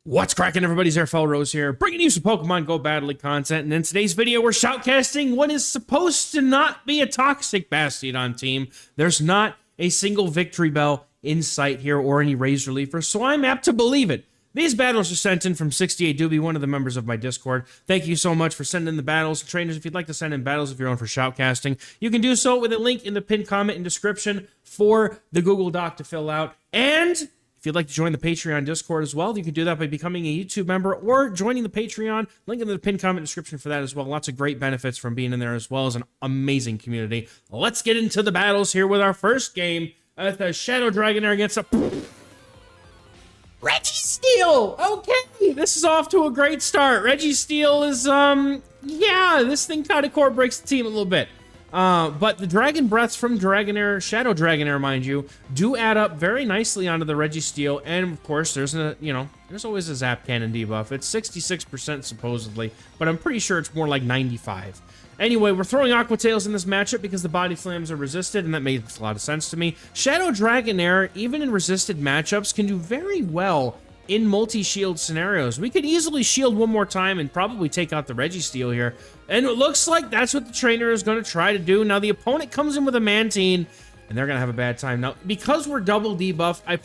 What's cracking, everybody? XehrFelrose here, bringing you some Pokemon Go Battle League content, and in today's video, we're shoutcasting what is supposed to not be a toxic Bastiodon team. There's not a single victory bell in sight here or any Razor Leafer, so I'm apt to believe it. These battles are sent in from 68 Doobie, one of the members of my Discord. Thank you so much for sending in the battles. Trainers, if you'd like to send in battles of your own for shoutcasting, you can do so with a link in the pinned comment and description for the Google Doc to fill out. And if you'd like to join the Patreon Discord as well, you can do that by becoming a YouTube member or joining the Patreon. Link in the pinned comment description for that as well. Lots of great benefits from being in there, as well as an amazing community. Let's get into the battles here with our first game. The Shadow Dragonair against a Registeel! Okay, this is off to a great start. Registeel is, yeah, this thing kind of core breaks the team a little bit. But the Dragon Breaths from Dragonair, Shadow Dragonair, mind you, do add up very nicely onto the Registeel. And of course, there's there's always a Zap Cannon debuff. It's 66% supposedly, but I'm pretty sure it's more like 95. Anyway, we're throwing Aqua Tails in this matchup because the body slams are resisted, and that makes a lot of sense to me. Shadow Dragonair, even in resisted matchups, can do very well in multi-shield scenarios. We could easily shield one more time and probably take out the Registeel here. And it looks like that's what the trainer is going to try to do. Now, the opponent comes in with a Mantine, and they're going to have a bad time. Now, because we're double debuffed, I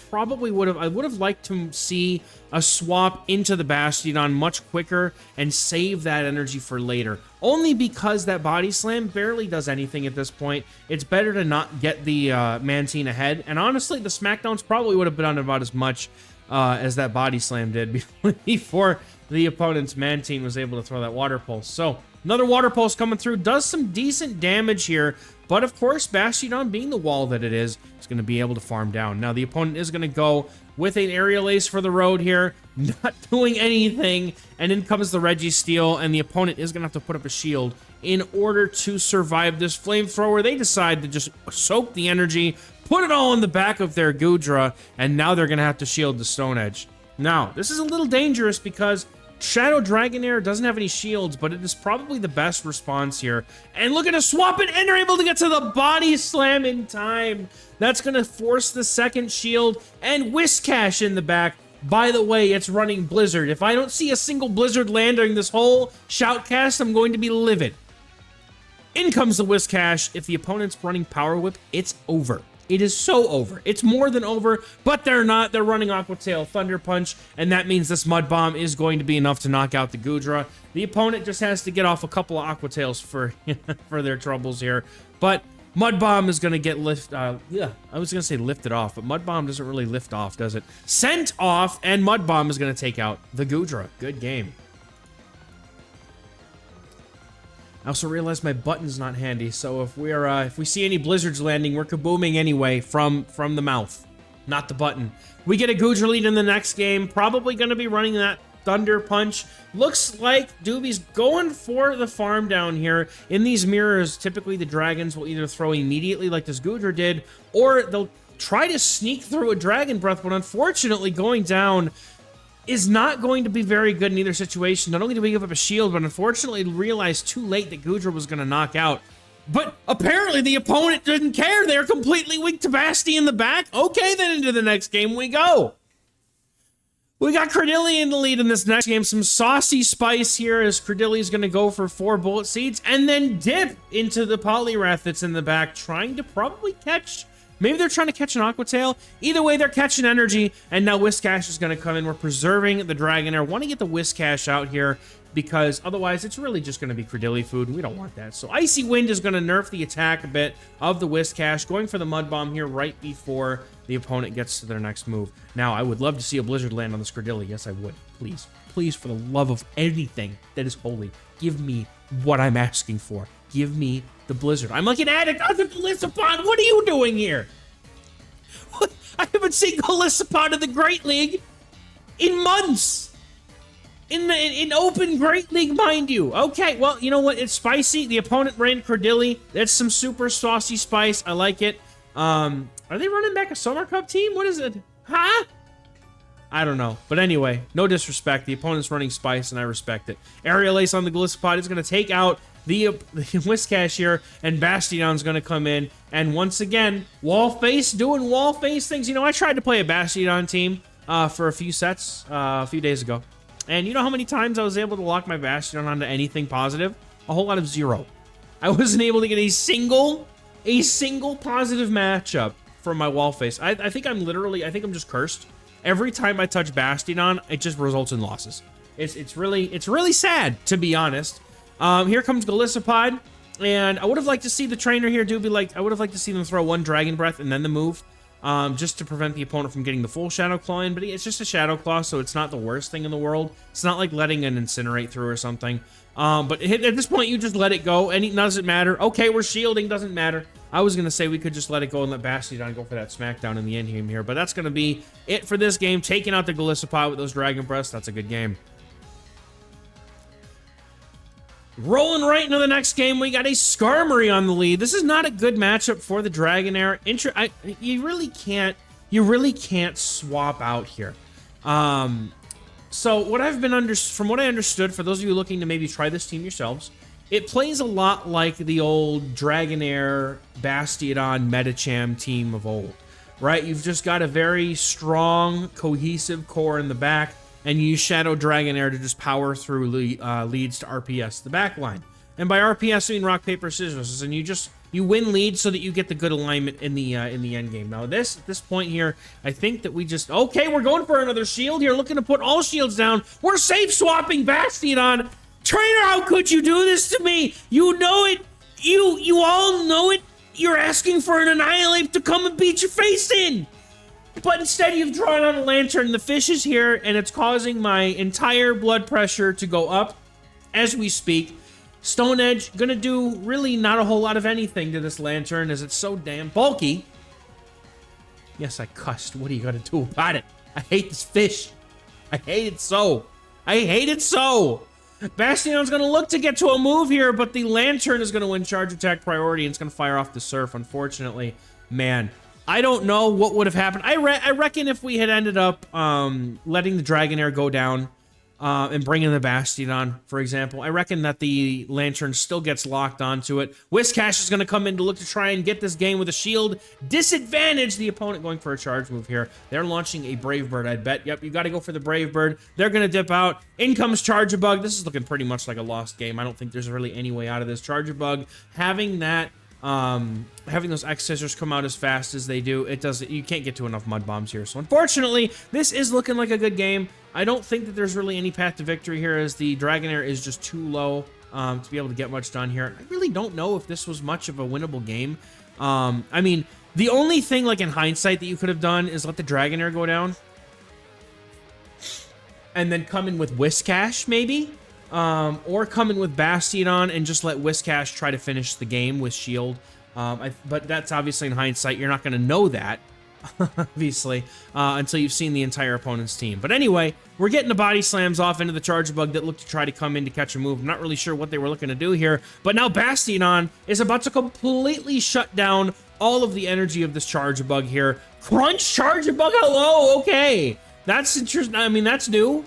would have liked to see a swap into the Bastiodon much quicker and save that energy for later. Only because that Body Slam barely does anything at this point. It's better to not get the Mantine ahead. And honestly, the Smackdowns probably would have done about as much as that Body Slam did before the opponent's Mantine was able to throw that Water Pulse. So, another Water Pulse coming through, does some decent damage here, but of course, Bastiodon, being the wall that it is going to be able to farm down. Now, the opponent is going to go with an Aerial Ace for the road here, not doing anything, and in comes the Registeel, and the opponent is going to have to put up a shield in order to survive this Flamethrower. They decide to just soak the energy, put it all in the back of their Goodra, and now they're going to have to shield the Stone Edge. Now, this is a little dangerous because Shadow Dragonair doesn't have any shields, but it is probably the best response here. And look at us swap it, and they're able to get to the Body Slam in time. That's going to force the second shield, and Whiscash in the back. By the way, it's running Blizzard. If I don't see a single Blizzard land during this whole shoutcast, I'm going to be livid. In comes the Whiscash. If the opponent's running Power Whip, it's over. It is so over. It's more than over, but they're not. They're running Aqua Tail, Thunder Punch, and that means this Mud Bomb is going to be enough to knock out the Goodra. The opponent just has to get off a couple of Aqua Tails for their troubles here, but Mud Bomb is going to get lifted off, but Mud Bomb doesn't really lift off, does it? Sent off, and Mud Bomb is going to take out the Goodra. Good game. I also realized my button's not handy, so if we see any blizzards landing, we're kabooming anyway from the mouth, not the button. We get a Goodra lead in the next game, probably going to be running that Thunder Punch. Looks like Doobie's going for the farm down here. In these mirrors, typically the dragons will either throw immediately like this Goodra did, or they'll try to sneak through a Dragon Breath, but unfortunately going down is not going to be very good in either situation. Not only do we give up a shield, but unfortunately realized too late that Goodra was going to knock out. But apparently the opponent didn't care. They're completely weak to Basti in the back. Okay, then into the next game we go. We got Credilli in the lead in this next game. Some saucy spice here as Credilli's going to go for 4 Bullet Seeds and then dip into the Poliwrath that's in the back, trying to probably catch... Maybe they're trying to catch an Aqua Tail. Either way, they're catching energy, and now Whiscash is going to come in. We're preserving the Dragonair. Want to get the Whiscash out here because otherwise it's really just going to be Credilli food, and we don't want that. So Icy Wind is going to nerf the attack a bit of the Whiscash, going for the Mud Bomb here right before the opponent gets to their next move. Now, I would love to see a Blizzard land on this Credilli. Yes, I would. Please. Please, for the love of anything that is holy, give me what I'm asking for. Give me the Blizzard. I'm like an addict on the Golisopod. What are you doing here? What? I haven't seen Golisopod in the Great League in months. In open Great League, mind you. Okay, well, you know what? It's spicy. The opponent ran Credilli. That's some super saucy spice. I like it. Are they running back a Summer Cup team? What is it? Huh? I don't know. But anyway, no disrespect. The opponent's running spice, and I respect it. Aerial Ace on the Golisopod is going to take out the Whiscash here, and Bastiodon's going to come in, and once again, wall face doing wall face things. You know, I tried to play a Bastiodon team for a few sets a few days ago. And you know how many times I was able to lock my Bastiodon onto anything positive? A whole lot of 0. I wasn't able to get a single positive matchup from my wall face. I think I'm just cursed. Every time I touch Bastiodon, it just results in losses. It's really sad, to be honest. Here comes Golisopod, and I would have liked to see the trainer here I would have liked to see them throw one Dragon Breath and then the move, just to prevent the opponent from getting the full Shadow Claw in, but it's just a Shadow Claw, so it's not the worst thing in the world. It's not like letting an Incinerate through or something. But at this point, you just let it go, and it doesn't matter. Okay, we're shielding, doesn't matter. I was going to say we could just let it go and let Bastiodon go for that smackdown in the end game here, but that's going to be it for this game. Taking out the Golisopod with those Dragon Breaths, that's a good game. Rolling right into the next game, we got a Skarmory on the lead. This is not a good matchup for the Dragonair. You really can't swap out here. So what from what I understood, for those of you looking to maybe try this team yourselves, it plays a lot like the old Dragonair, Bastiodon, Medicham team of old, right? You've just got a very strong, cohesive core in the back, and you use Shadow Dragonair to just power through leads to RPS the back line. And by RPS, I mean rock, paper, scissors, and you win leads so that you get the good alignment in the end game. Now at this point here, I think that okay, we're going for another shield here, looking to put all shields down. We're safe swapping Bastiodon. Trainer, how could you do this to me? You know it. You all know it. You're asking for an Annihilate to come and beat your face in. But instead, you've drawn on a Lantern. The fish is here, and it's causing my entire blood pressure to go up as we speak. Stone Edge, gonna do really not a whole lot of anything to this Lantern, as it's so damn bulky. Yes, I cussed. What are you gonna do about it? I hate this fish. I hate it so. I hate it so. Bastiodon's going to look to get to a move here, but the Lantern is going to win charge attack priority, and it's going to fire off the Surf, unfortunately. Man, I don't know what would have happened. I reckon if we had ended up letting the Dragonair go down and bringing the Bastiodon, for example, I reckon that the Lantern still gets locked onto it. Whiscash is going to come in to look to try and get this game with a shield. Disadvantage the opponent going for a charge move here. They're launching a Brave Bird, I bet. Yep, you got to go for the Brave Bird. They're going to dip out. In comes Charjabug. This is looking pretty much like a lost game. I don't think there's really any way out of this. Charjabug, having that, having those X Scissors come out as fast as they do, you can't get to enough Mud Bombs here. So unfortunately, this is looking like a good game. I don't think that there's really any path to victory here, as the Dragonair is just too low to be able to get much done here. I really don't know if this was much of a winnable game. I mean, the only thing, like in hindsight, that you could have done is let the Dragonair go down and then come in with Whiscash, maybe. Or come in with Bastiodon and just let Whiscash try to finish the game with Shield. But that's obviously in hindsight. You're not going to know that, obviously, until you've seen the entire opponent's team. But anyway, we're getting the body slams off into the Charjabug that looked to try to come in to catch a move. I'm not really sure what they were looking to do here, but now Bastiodon is about to completely shut down all of the energy of this Charjabug here. Crunch Charjabug, hello, okay. That's interesting. I mean, that's new.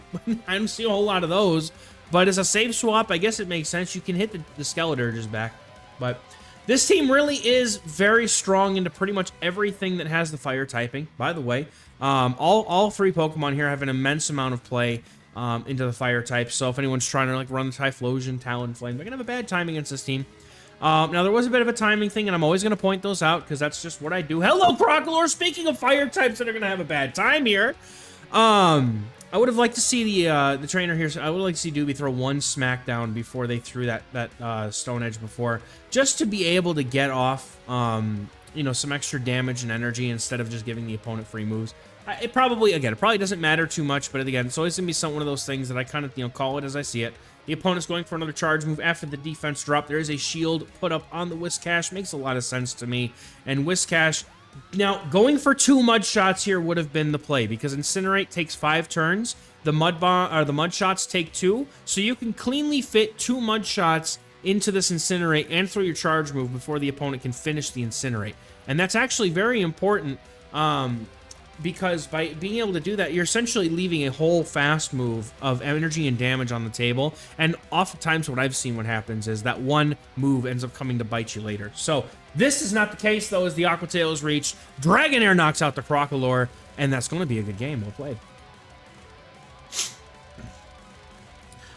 I don't see a whole lot of those. But as a save swap, I guess it makes sense. You can hit the Skeleturges back. But this team really is very strong into pretty much everything that has the fire typing. By the way, all three Pokemon here have an immense amount of play into the fire types. So if anyone's trying to like run the Typhlosion, Talonflame, they're going to have a bad time against this team. Now, there was a bit of a timing thing, and I'm always going to point those out because that's just what I do. Hello, Crocolore! Speaking of fire types that are going to have a bad time here, I would have liked to see the trainer here. I would like to see Doobie throw one smackdown before they threw that Stone Edge before, just to be able to get off, you know, some extra damage and energy instead of just giving the opponent free moves. It probably doesn't matter too much, but again, it's always gonna be one of those things that I kind of, you know, call it as I see it. The opponent's going for another charge move after the defense drop. There is a shield put up on the Whiscash. Makes a lot of sense to me. And Whiscash, now, going for 2 mud shots here would have been the play, because Incinerate takes 5 turns. The mud shots take 2, so you can cleanly fit 2 mud shots into this Incinerate and throw your charge move before the opponent can finish the Incinerate. And that's actually very important because by being able to do that, you're essentially leaving a whole fast move of energy and damage on the table. And oftentimes what I've seen what happens is that one move ends up coming to bite you later. So this is not the case, though, as the Aqua Tail is reached. Dragonair knocks out the Crocalor, and that's going to be a good game. Well played.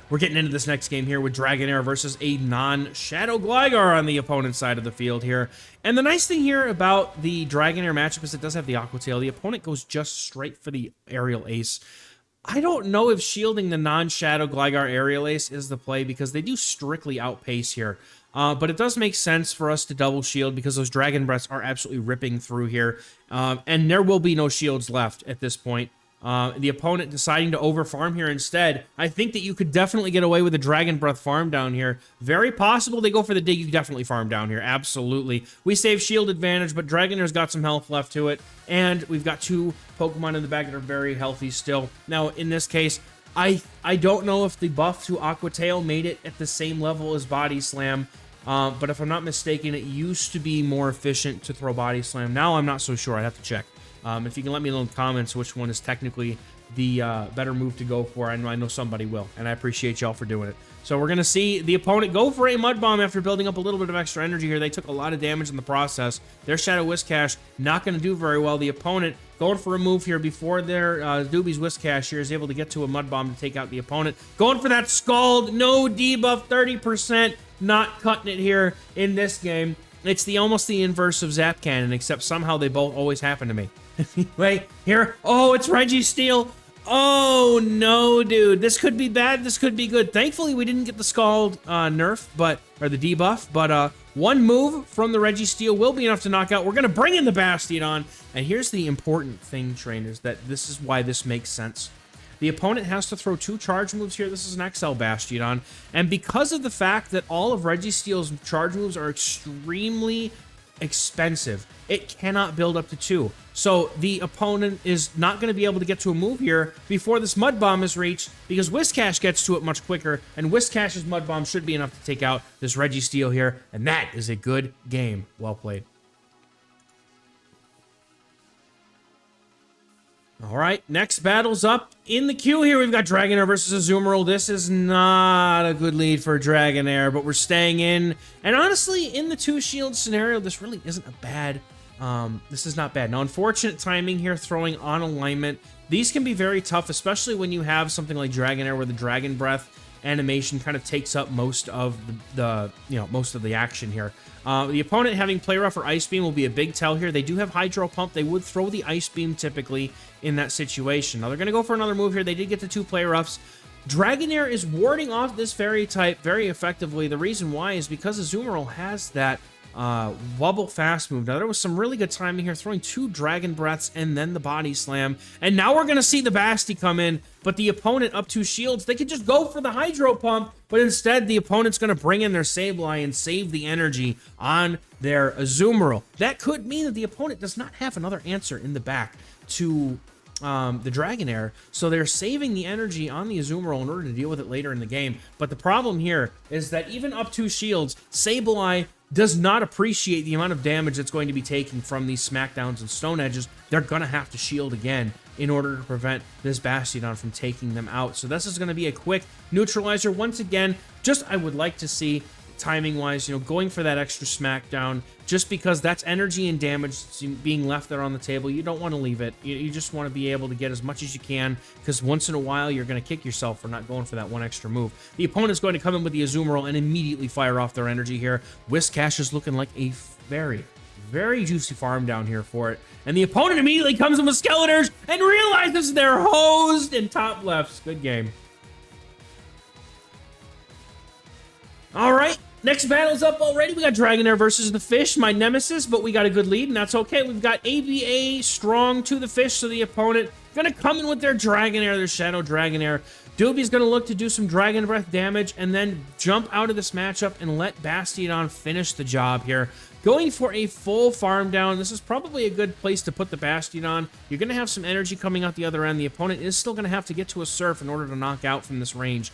We're getting into this next game here with Dragonair versus a non-Shadow Gligar on the opponent's side of the field here. And the nice thing here about the Dragonair matchup is it does have the Aqua Tail. The opponent goes just straight for the Aerial Ace. I don't know if shielding the non-Shadow Gligar Aerial Ace is the play because they do strictly outpace here. But it does make sense for us to double shield because those Dragon Breaths are absolutely ripping through here. And there will be no shields left at this point. The opponent deciding to over-farm here instead. I think that you could definitely get away with a Dragon Breath farm down here. Very possible they go for the dig. You definitely farm down here. Absolutely. We save shield advantage, but Dragonair's got some health left to it. And we've got two Pokemon in the back that are very healthy still. Now, in this case, I don't know if the buff to Aqua Tail made it at the same level as Body Slam. But if I'm not mistaken, it used to be more efficient to throw Body Slam. Now I'm not so sure. I'd have to check. If you can let me know in the comments which one is technically the better move to go for, I know somebody will, and I appreciate y'all for doing it. So we're going to see the opponent go for a Mud Bomb after building up a little bit of extra energy here. They took a lot of damage in the process. Their Shadow Whiscash not going to do very well. The opponent going for a move here before their Doobie's Whiscash here is able to get to a Mud Bomb to take out the opponent. Going for that Scald, no debuff, 30%, not cutting it here in this game. It's almost the inverse of Zap Cannon, except somehow they both always happen to me. Anyway, here, oh, it's Regi Steel. Oh, no, dude. This could be bad. This could be good. Thankfully, we didn't get the Scald nerf, or the debuff, but one move from the Regi Steel will be enough to knock out. We're going to bring in the Bastiodon, and here's the important thing, trainers, that this is why this makes sense. The opponent has to throw two charge moves here. This is an XL Bastiodon, and because of the fact that all of Regi Steel's charge moves are extremely expensive, it cannot build up to two. So the opponent is not going to be able to get to a move here before this Mud Bomb is reached because Whiscash gets to it much quicker, and Whiscash's Mud Bomb should be enough to take out this Regi Steel here, and that is a good game. Well played. All right, next battle's up in the queue here. We've got Dragonair versus Azumarill. This is not a good lead for Dragonair, but we're staying in. And honestly, in the two-shield scenario, this really isn't a bad... this is not bad. Now, unfortunate timing here, throwing on alignment. These can be very tough, especially when you have something like Dragonair where the Dragon Breath animation kind of takes up most of most of the action here. The opponent having Play Rough or Ice Beam will be a big tell here. They do have Hydro Pump. They would throw the Ice Beam typically in that situation. Now they're going to go for another move here. They did get the two Play Roughs. Dragonair is warding off this Fairy type very effectively. The reason why is because Azumarill has that Wobble Fast move. Now, there was some really good timing here, throwing two Dragon Breaths and then the Body Slam. And now we're going to see the Basti come in, but the opponent up two shields. They could just go for the Hydro Pump, but instead the opponent's going to bring in their Sableye and save the energy on their Azumarill. That could mean that the opponent does not have another answer in the back to the Dragonair, so they're saving the energy on the Azumarill in order to deal with it later in the game. But the problem here is that even up two shields, Sableye does not appreciate the amount of damage that's going to be taken from these Smackdowns and Stone Edges. They're going to have to shield again in order to prevent this Bastiodon from taking them out. So this is going to be a quick neutralizer. Once again, I would like to see, timing-wise, going for that extra Smackdown, just because that's energy and damage being left there on the table. You don't want to leave it. You just want to be able to get as much as you can, because once in a while, you're going to kick yourself for not going for that one extra move. The opponent's going to come in with the Azumarill and immediately fire off their energy here. Whiscash is looking like a very, very juicy farm down here for it. And the opponent immediately comes in with Skeletors and realizes they're hosed and top lefts. Good game. All right. Next battle's up already. We got Dragonair versus the Fish, my nemesis, but we got a good lead, and that's okay. We've got ABA strong to the Fish, so the opponent going to come in with their Dragonair, their Shadow Dragonair. Doobie's going to look to do some Dragon Breath damage and then jump out of this matchup and let Bastiodon finish the job here. Going for a full farm down. This is probably a good place to put the Bastiodon. You're going to have some energy coming out the other end. The opponent is still going to have to get to a Surf in order to knock out from this range.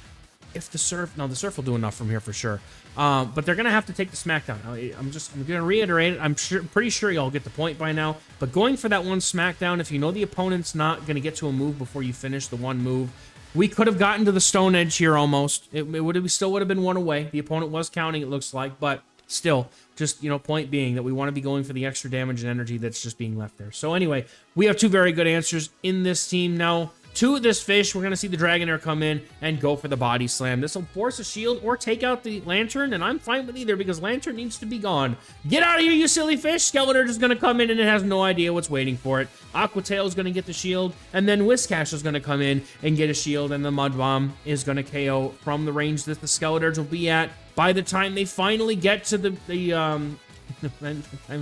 if the Surf... No, the Surf will do enough from here for sure. But they're going to have to take the Smackdown. I'm going to reiterate it. I'm pretty sure y'all get the point by now. But going for that one Smackdown, if you know the opponent's not going to get to a move before you finish the one move, we could have gotten to the Stone Edge here almost. It still would have been one away. The opponent was counting, it looks like. But still, just, you know, point being that we want to be going for the extra damage and energy that's just being left there. So anyway, we have two very good answers in this team now. To this fish, we're going to see the Dragonair come in and go for the body slam. This will force a shield or take out the Lantern, and I'm fine with either because Lantern needs to be gone. Get out of here, you silly fish. Skeletor is going to come in and it has no idea what's waiting for it. Aqua Tail is going to get the shield, and then Whiscash is going to come in and get a shield, and the Mud Bomb is going to KO from the range that the Skeletors will be at by the time they finally get to the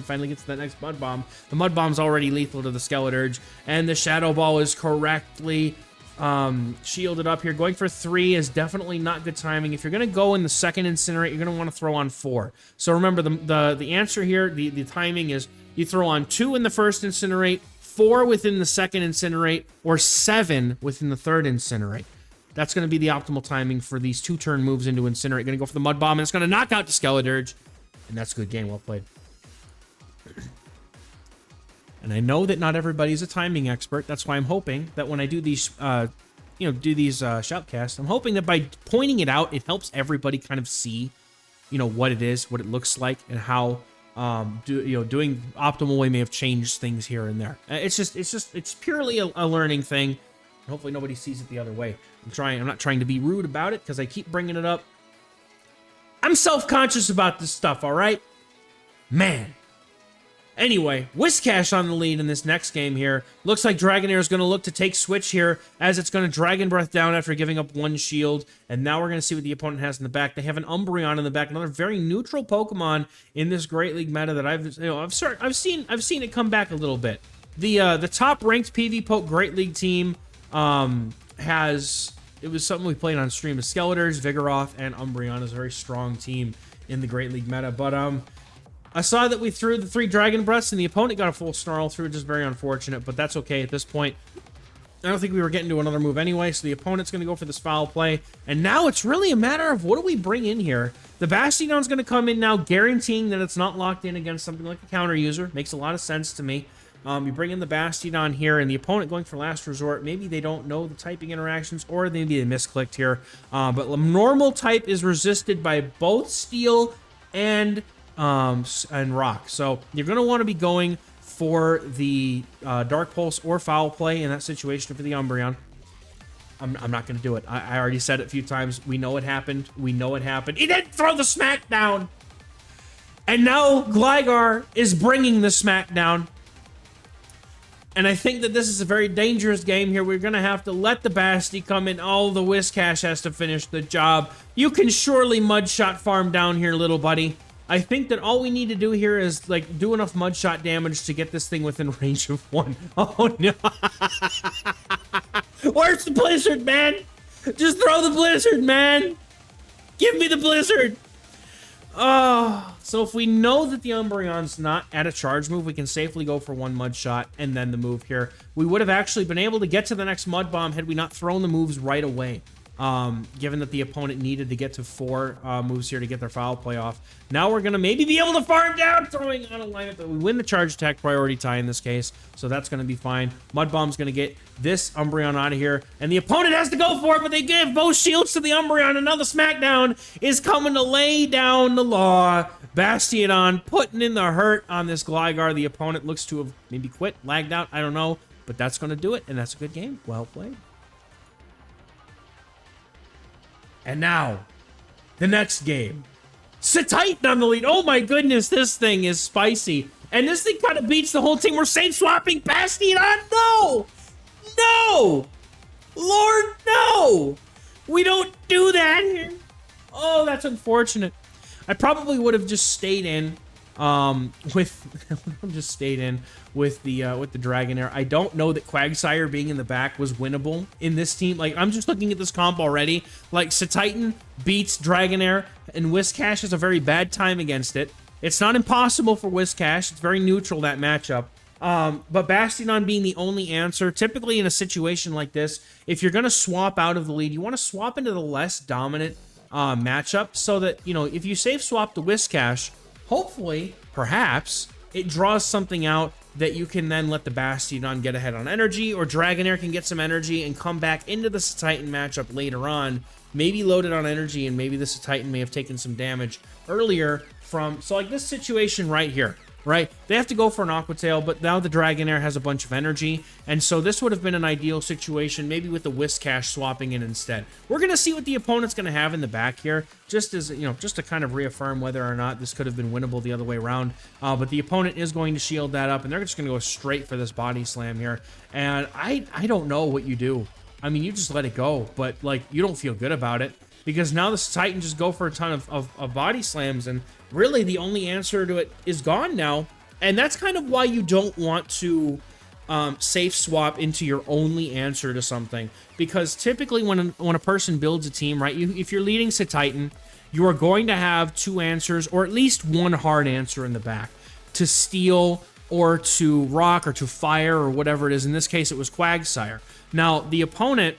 finally gets to that next Mud Bomb. The Mud Bomb's already lethal to the Skeleturge, and the Shadow Ball is correctly shielded up here. Going for 3 is definitely not good timing. If you're going to go in the second Incinerate, you're going to want to throw on 4. So remember, the answer here, the timing is you throw on 2 in the first Incinerate, 4 within the second Incinerate, or 7 within the third Incinerate. That's going to be the optimal timing for these 2-turn moves into Incinerate. Going to go for the Mud Bomb, and it's going to knock out the Skeleturge. And that's a good game. Well played. And I know that not everybody's a timing expert. That's why I'm hoping that when I do these, shoutcasts, I'm hoping that by pointing it out, it helps everybody kind of see, you know, what it is, what it looks like, and how, doing optimal way may have changed things here and there. It's purely a learning thing. Hopefully nobody sees it the other way. I'm not trying to be rude about it because I keep bringing it up. I'm self-conscious about this stuff, all right? Man. Anyway, Whiscash on the lead in this next game here. Looks like Dragonair is going to look to take switch here as it's going to Dragon Breath down after giving up 1 shield. And now we're going to see what the opponent has in the back. They have an Umbreon in the back, another very neutral Pokemon in this Great League meta that I've seen it come back a little bit. The top-ranked PvPoke Great League team it was something we played on stream. The Skeletors, Vigoroth, and Umbreon is a very strong team in the Great League meta. But I saw that we threw the 3 Dragon Breaths, and the opponent got a full Snarl through, which is very unfortunate, but that's okay at this point. I don't think we were getting to another move anyway, so the opponent's going to go for this foul play. And now it's really a matter of what do we bring in here. The Bastiodon's going to come in now, guaranteeing that it's not locked in against something like a counter user. Makes a lot of sense to me. You bring in the Bastiodon here, and the opponent going for Last Resort. Maybe they don't know the typing interactions, or maybe they misclicked here. But normal type is resisted by both Steel and Rock. So you're going to want to be going for the Dark Pulse or Foul Play in that situation for the Umbreon. I'm not going to do it. I already said it a few times. We know it happened. We know it happened. He didn't throw the Smackdown! And now Gligar is bringing the Smackdown. And I think that this is a very dangerous game here. We're going to have to let the Basti come in. Oh, the Whiscash has to finish the job. You can surely Mudshot farm down here, little buddy. I think that all we need to do here is, like, do enough Mudshot damage to get this thing within range of 1. Oh, no. Where's the Blizzard, man? Just throw the Blizzard, man. Give me the Blizzard. Oh, so if we know that the Umbreon's not at a charge move, we can safely go for 1 Mud Shot and then the move here. We would have actually been able to get to the next Mud Bomb had we not thrown the moves right away. Given that the opponent needed to get to 4 moves here to get their foul play off. Now we're going to maybe be able to farm down throwing on alignment, but we win the charge attack priority tie in this case, so that's going to be fine. Mud Bomb's going to get this Umbreon out of here, and the opponent has to go for it, but they give both shields to the Umbreon, and now the Smackdown is coming to lay down the law. Bastiodon putting in the hurt on this Gligar. The opponent looks to have maybe quit, lagged out, I don't know, but that's going to do it, and that's a good game. Well played. And now, the next game. Titan on the lead. Oh my goodness, this thing is spicy. And this thing kind of beats the whole team. We're save swapping Bastiodon. No! No! Lord, no! We don't do that here. Oh, that's unfortunate. I probably would have just stayed in with the Dragonair. I don't know that Quagsire being in the back was winnable in this team. Like, I'm just looking at this comp already. Like, Titan beats Dragonair, and Whiscash has a very bad time against it. It's not impossible for Whiscash. It's very neutral, that matchup. But Bastiodon being the only answer, typically in a situation like this, if you're going to swap out of the lead, you want to swap into the less dominant matchup so that, you know, if you safe swap the Whiscash, hopefully, perhaps, it draws something out that you can then let the Bastiodon get ahead on energy, or Dragonair can get some energy and come back into the Titan matchup later on, maybe loaded on energy, and maybe this Titan may have taken some damage earlier from, so like this situation right here, right? They have to go for an Aqua Tail, but now the Dragonair has a bunch of energy, and so this would have been an ideal situation, maybe with the Whiscash swapping in instead. We're going to see what the opponent's going to have in the back here, just as, you know, just to kind of reaffirm whether or not this could have been winnable the other way around. But the opponent is going to shield that up, and they're just going to go straight for this body slam here. And I don't know what you do. I mean, you just let it go, but, like, you don't feel good about it, because now this Titan just go for a ton of body slams, and really the only answer to it is gone now. And that's kind of why you don't want to safe swap into your only answer to something, because typically when a person builds a team, right, if you're leading Titan, you are going to have two answers, or at least one hard answer in the back, to Steel or to Rock or to Fire or whatever it is. In this case, it was Quagsire. Now, the opponent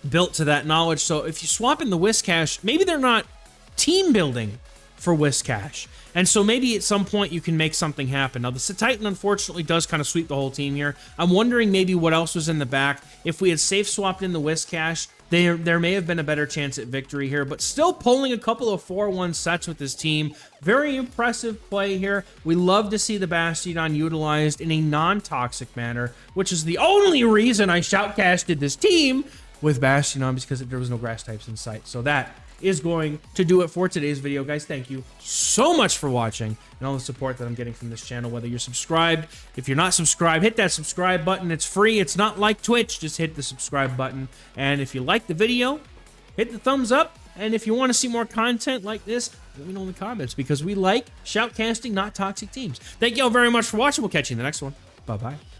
built to that knowledge, so if you swap in the Whiscash, maybe they're not team building for Whiscash, and so maybe at some point you can make something happen. Now, the Titan unfortunately does kind of sweep the whole team here. I'm wondering maybe what else was in the back. If we had safe swapped in the Whiscash, there may have been a better chance at victory here, but still pulling a couple of 4-1 sets with this team. Very impressive play here. We love to see the Bastiodon utilized in a non-toxic manner, which is the only reason I shoutcasted this team with Bastiodon, because there was no grass types in sight. So that is going to do it for today's video, guys. Thank you so much for watching and all the support that I'm getting from this channel. Whether you're subscribed, if you're not subscribed, hit that subscribe button. It's free. It's not like Twitch. Just hit the subscribe button. And if you like the video, hit the thumbs up. And if you want to see more content like this, let me know in the comments, because we like shoutcasting, not toxic teams. Thank you all very much for watching. We'll catch you in the next one. Bye-bye.